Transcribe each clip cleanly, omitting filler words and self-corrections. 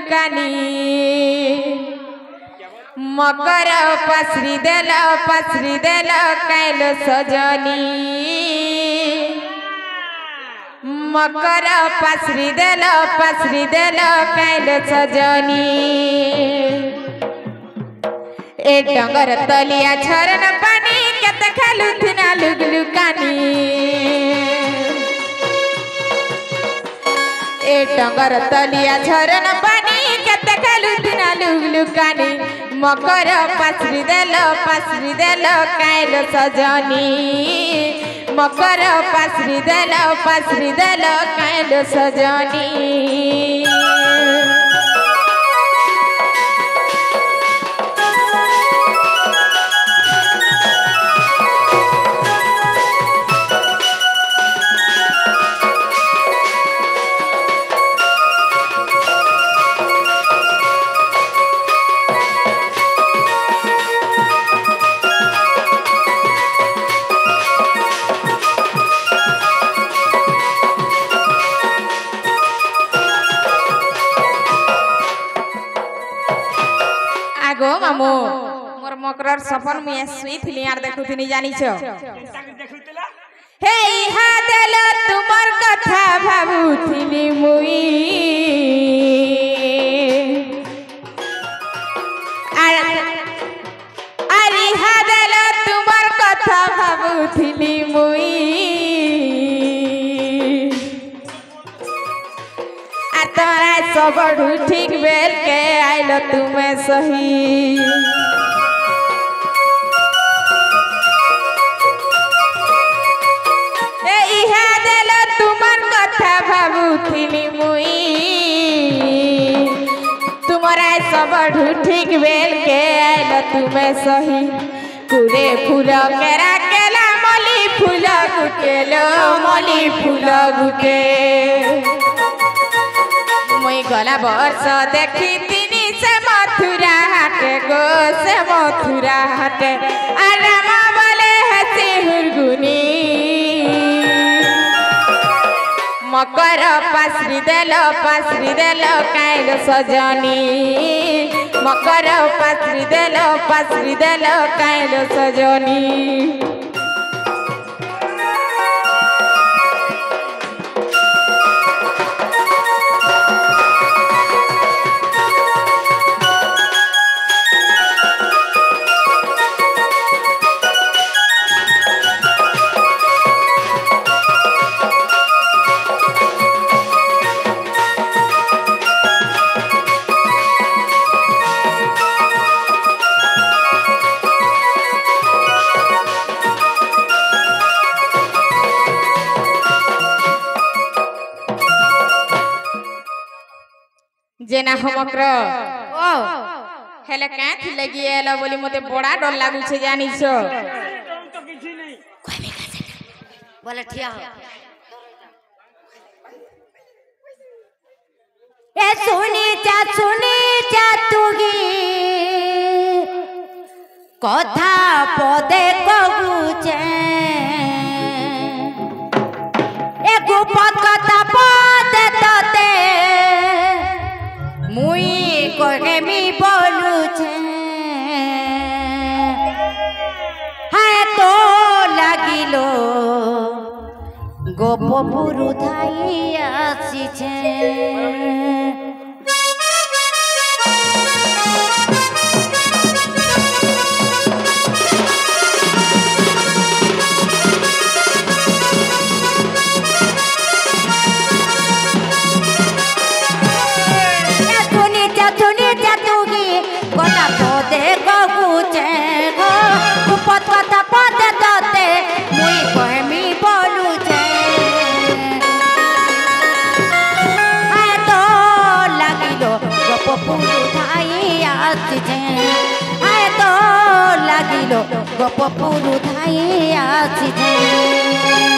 लुकानी मकर पसरी देल कैलो सजनी मकर पसरी देल कैलो सजनी ए डंगर तलिया झरन पानी केते खालु थिना लुगलुकानी ए डंगर तलिया झरन पानी केते खालु थिना लुगलुकानी मकर पसरी देल कैलो सजनी मकर पसरी देल कैलो सजनी गो मामू मोर मकर सफर मुझे सुईथिली यार देखुथिनी जानिछ हे इहा देल तुमर कथा भाबुथिनी मुई अरे इहा देल तुमर कथा भाबुथिनी मुई तोरा सब ठीक बेल के आइलो तुम्हें सही ए इहा देल तुमर कथा भाबुथिनी मुई तुम्हारा सब ठीक बेल के आइलो तुम्हें सही पूरे फूल केरा केला मली फूल गुटे मुई गला वर्ष देखी तिनी से मथुरा हाटे आरामा बोले हसी हुरगुनी मकर पसरी देल कैलो सजनी मकर पसरी देल कैलो सजनी जेना हमकर ओ हेले काथि लगी एला बोली मते बड़ा डर लागु छे जानी छो तो किछि नहीं कोई भी बोले ठिया हो ए सुनी जा तुगी कथा पदे कहूचे ए गुपत कथा पदे तते मुई कहेमी बोलू छे हाय तो लागिलो गोप पुरु थाई आसी छे गोप पुरु थाई आसी छे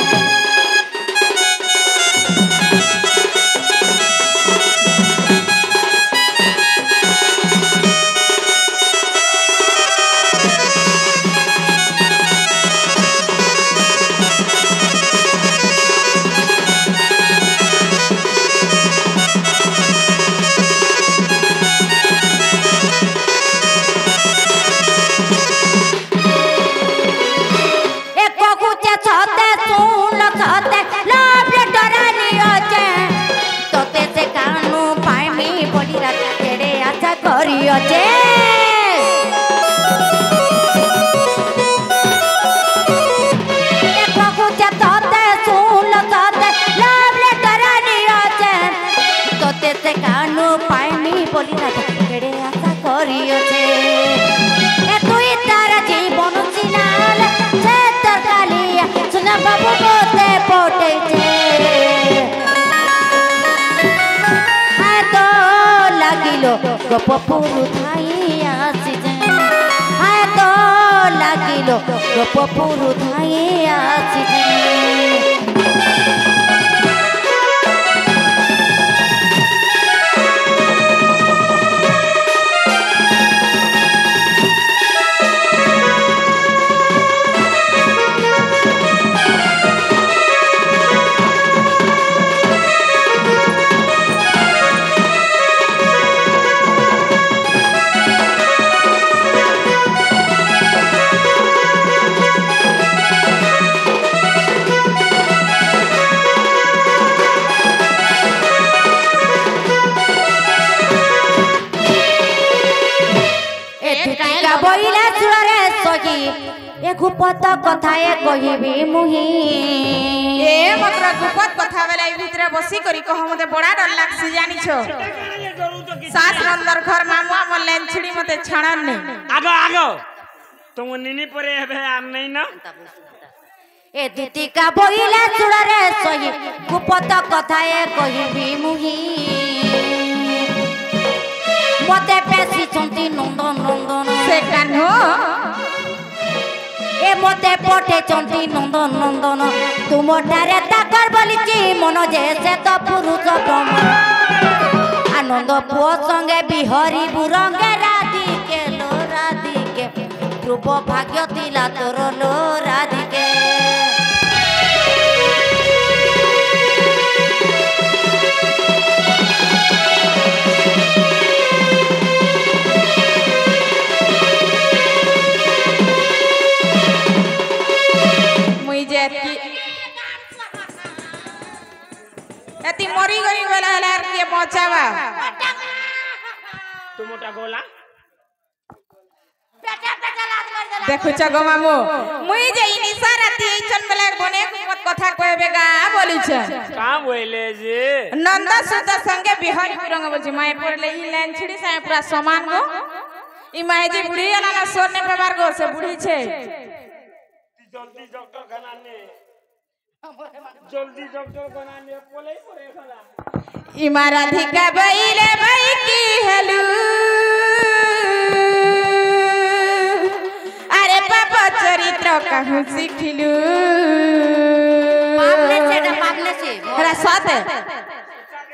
আছে কহুছে তোতে শুন তোতে লাভ লেটার নিয়েছে তোতে সে কানু পাইনি বলি না কেড়ে আশা করিছে তুই তার জীবন চিনাল সে তোর কালিয়া সোনা বাবু তোতে পটেছে তো লাগিল গপ পুরু ধাই আসিছে তো লাগিল গপ পুরু ধাই আসিছে বইলা চুড়ারে সহি এ গুপত কথায়ে কহিবি মুহি এ মাত্র গুপত কথা বেলা এই ভিতরে বসি করি কহ মতে বড়া ডর লাগছি জানিছ সাস নন্দর ঘর মামু আমর লেন ছিড়ি মতে ছাড়ান নে আগো আগো তুমি নিনি পরে হবে আর নাই না এ দিতিকা বইলা চুড়ারে সহি গুপত কথায়ে কহিবি মুহি মতে পেছি চন্তি নন্দন নন্দন সে কানো এ মতে পটে চন্তি নন্দন নন্দন তুমটারে তাকর বলিছি মন যে সে তো পুরুষ ব্রহ্ম আনন্দ পুয় সঙ্গে বিহরি বুরঙ্গে রাধিকে লো রাধিকে রূপ ভাগ্য তিলা তোর লো রাধিকে এতি মরি গই বেলা হলে আর কে পচাবা তুমটা গোলা দেখুছ গো মামু মুই যে ইনিসা রাতি এইছন বেলা বনে কুমত কথা কইবে গা বলিছ কা বইলে যে নন্দ সুত সঙ্গে বিহারি পুরঙ্গ বলছি মায়ে পড়লে ই লাইন ছিড়ি সাই পুরা সমান গো ই মায়ে যে বুড়ি এলা না সোনে পেবার গো সে বুড়ি ছে জলদি ডক্টর খানা নে জলদি ডক্টর খানা নে পলাই পরে খালা ইমা রাধিকা বইলে বই কি হেলু আরে বাবা চরিত্র কাহু শিখিলু হেরা সাথে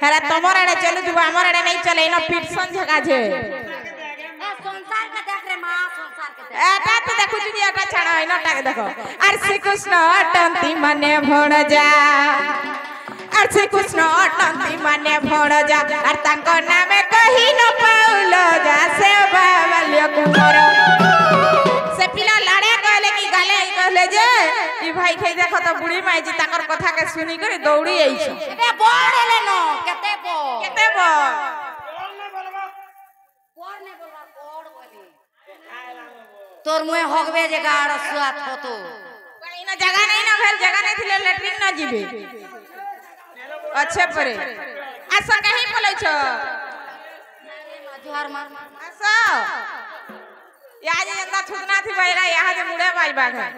হেরা তোমার আড়ে চলু দিব আমার আড়ে নাই চলে ইনো পিটসন ঝগা ছে संसार के देख रे मां संसार के देख এটা তো দেখু যদি এটা ছাড়া হয় নটাকে দেখো আর শ্রীকৃষ্ণ অটন্তি মানে ভণ যা আর শ্রীকৃষ্ণ অটন্তি মানে ভণ যা আর তাঙ্ক নামে কহি ন পাউল যা সে বাবাল্য কুমার সে পিলা লড়ে কইলে কি গালে কইলে যে ই ভাই খাই দেখো তো বুড়ি মাইজি তাকর কথা কে শুনি করে দৌড়ি আইছ এ বড় এলে ন কেতে বড় তোর মুয়ে হগবে যে গাড় সুয়াত হতো ইনা জায়গা নাই না ভেল জায়গা নাই থিলে ল্যাট্রিন না জিবে আচ্ছা পরে আসা কাহি পলাইছ জোহার মার আসা ইয়া যে জন্দা ছুদনা থি বাইরা ইয়া যে মুড়ে বাইবা ঘর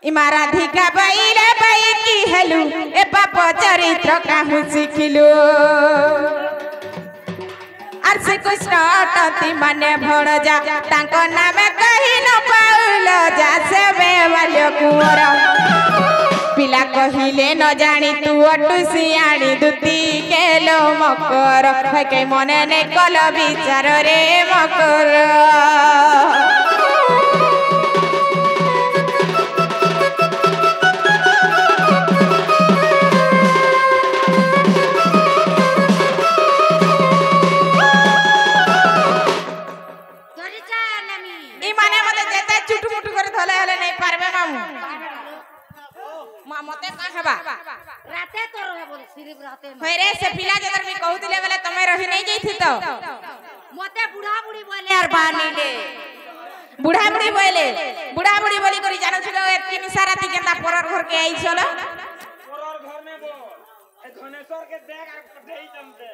ইমা রাধিকা বাইলে বাই কি হেলু এ বাপ চরিত্র কাহু শিখিলু আর শ্রীকৃষ্ণ অটন্তি মানে ভণ যা তাঙ্ক নামে কহি ন পাউল যা সে বেবাল্য কুঁৱର পিলা কহিলে ন জানি তু অটু সিয়াণী দুতি কেলো মকর হইকে মনে নে কল বিচার রে মকর मते का हेबा राते तो रहे बोल सिर्फ राते होय रे से पिला जदर मी कहउतिले बेले तमे रहि नै जैथि तो मते बुढ़ा बुढ़ी बोले और बानी ले बुढ़ा बुढ़ी बोली करी जानो छलो एतकी निसाराती केंदा परर घर के आई छलो परर घर में बो ए धनेश्वर के देख आ पठेई जमते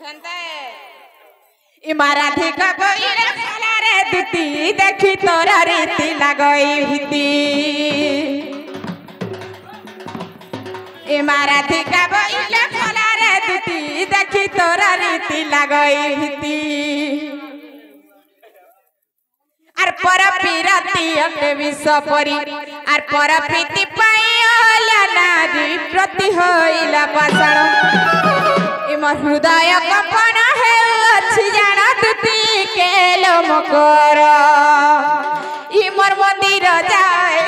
हेंते इमाराधी का कोइले साला रे दुती देखी तोरा रीति लगई हिती इमाराधी का कोइले साला रे दुती देखी तोरा रीति लगई हिती আর পরপিরতি অটে বিশ্বপরি আর পরপ্রীতি পাইলা নারী প্রতি হইলা পাষাণ ইমর হৃদয় কপন হেউছি জাণ দুতি কেল মকর ইমর মন্দির যায়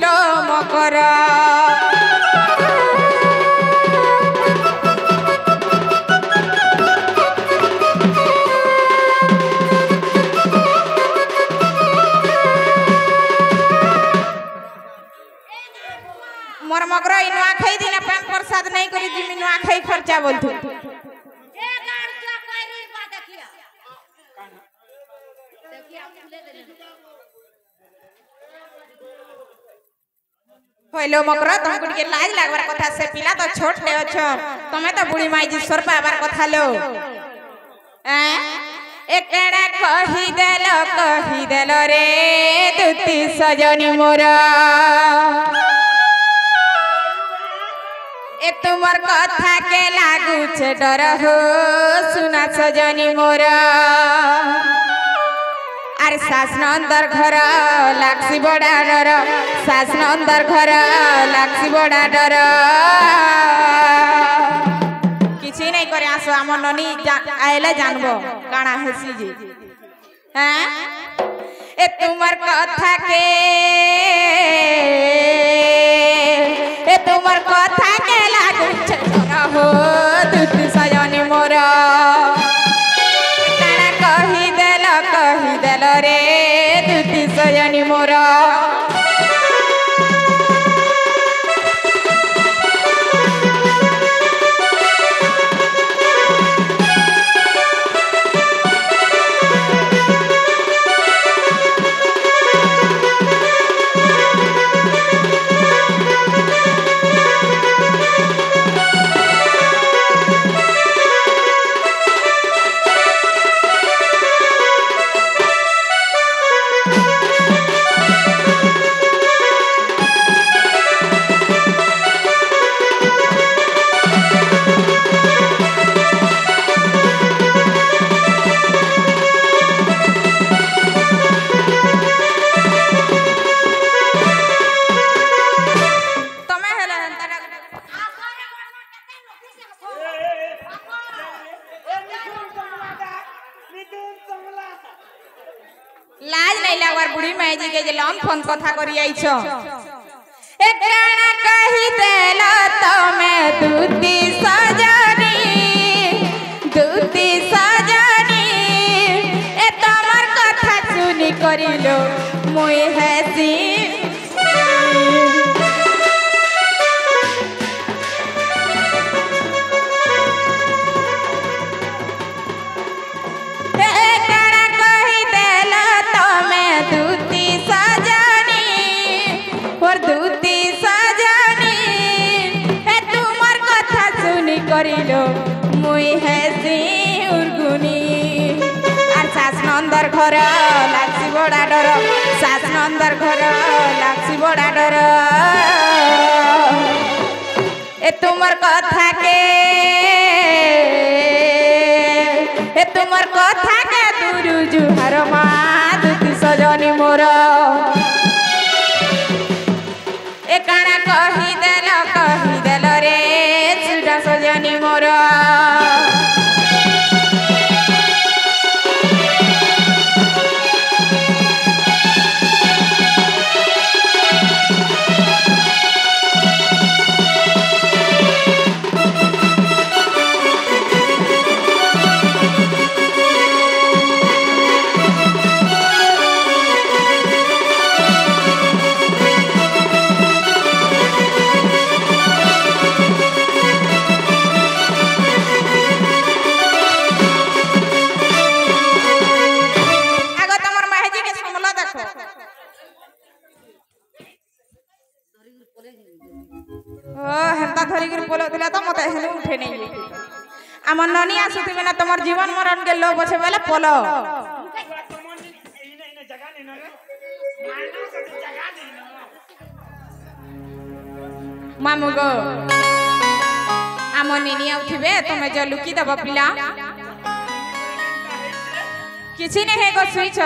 লো মকর मोर मगर नुआ खाई दिन पान प्रसाद नहीं करी जिमी नुआ खाई खर्चा बोलथु एक आर क्या करी बा देखिया देखिया फूले दे होइलो मकर तुमको के लाज लागबार कथा से पिला तो छोट ले अछ तमे तो बुढ़ी माई जी सोर पाबार कथा लो एकेड़ा कही देलो रे दुती सजनी मोरा ए तुमर कथा के लागू छे डर हो सुना सजनी मोरा अरे सासन अंदर घर लाक्सी बड़ा डर सासन अंदर घर लाक्सी बड़ा डर किछि नहीं करे आसो आम ननी आइले जानबो काना हेसी जी हैं ए तुमर कथा के ए तुमर कथा के लागू छरा हो दुत सजनी मोरा काना कही देल रे दुत सजनी मोरा लाज नहीं लागवार बुढ़ी माई जी के जे लम फोन कथा करी आइछ ए गाना कही देला तमे दुती सजनी ए तमर कथा सुनी करिलो मोई हसी करिलो मुई हेसी उर्गुनी आर सासन अंदर घर लाक्सी बड़ा डर सासन अंदर घर लाक्सी बड़ा डर ए तुमर कथा के दुरु जुहार मा दुती सजनी मोर ए काना कही देल रे छुटा सजनी मोर आम ननी आसुथिबे ना तमर जीवन मरण के लोग बचे बेले पोलो मामू गो आम निनी उठिबे तमे जो लुकी दब पिला किछि नहीं है गो सुई छ